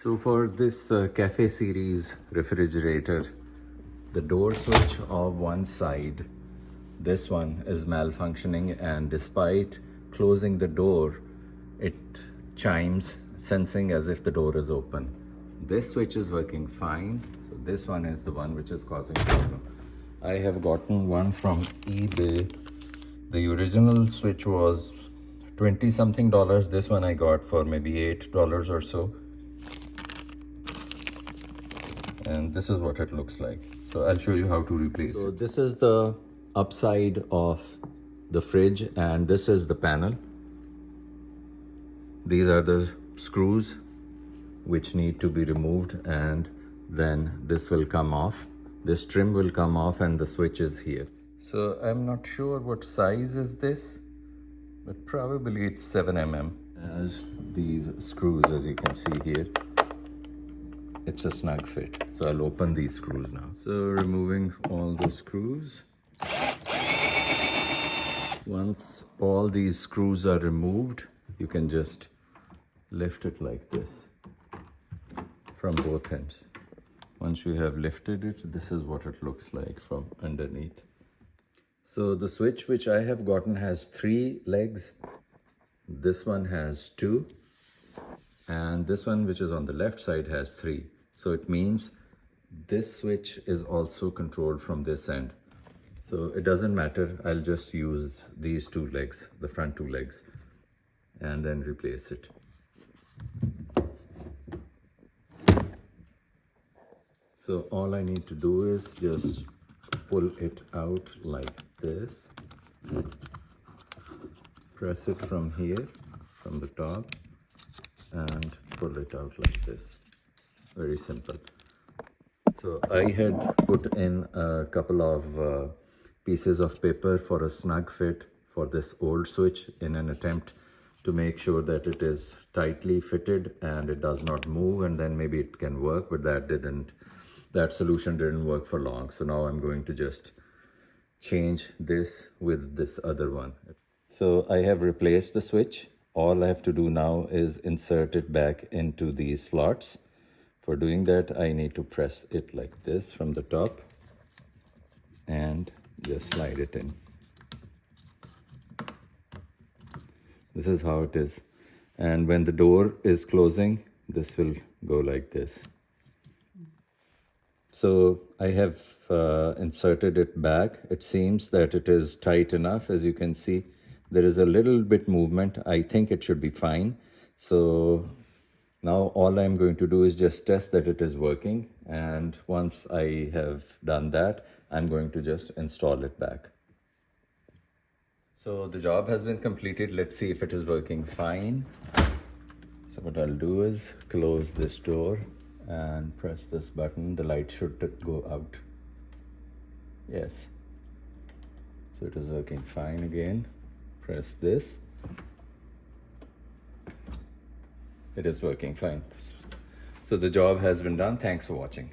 So for this Cafe Series refrigerator, the door switch of one side, this one is malfunctioning, and despite closing the door, it chimes, sensing as if the door is open. This switch is working fine, so this one is the one which is causing problem. I have gotten one from eBay. The original switch was 20 something dollars. This one I got for maybe $8 or so. And this is what it looks like. So I'll show you how to replace it. So this is the upside of the fridge and this is the panel. These are the screws which need to be removed, and then this will come off. This trim will come off and the switch is here. So I'm not sure what size is this, but probably it's 7 mm. As these screws, as you can see here, it's a snug fit. So I'll open these screws now. So removing all the screws. Once all these screws are removed, you can just lift it like this from both ends. Once you have lifted it, this is what it looks like from underneath. So the switch which I have gotten has 3 legs. This one has 2. And this one which is on the left side has 3. So it means this switch is also controlled from this end. So it doesn't matter, I'll just use these 2 legs, the front 2 legs, and then replace it. So all I need to do is just pull it out like this, press it from here, from the top, and pull it out like this. Very simple. So I had put in a couple of pieces of paper for a snug fit for this old switch in an attempt to make sure that it is tightly fitted and it does not move, and then maybe it can work, but that solution didn't work for long. So now I'm going to just change this with this other one. So I have replaced the switch. All I have to do now is insert it back into these slots. For doing that, I need to press it like this from the top and just slide it in. This is how it is. And when the door is closing, this will go like this. So I have inserted it back. It seems that it is tight enough. As you can see, there is a little bit movement. I think it should be fine. So now all I'm going to do is just test that it is working. And once I have done that, I'm going to just install it back. So the job has been completed. Let's see if it is working fine. So what I'll do is close this door and press this button. The light should go out. Yes. So it is working fine again. Press this. It is working fine. So the job has been done. Thanks for watching.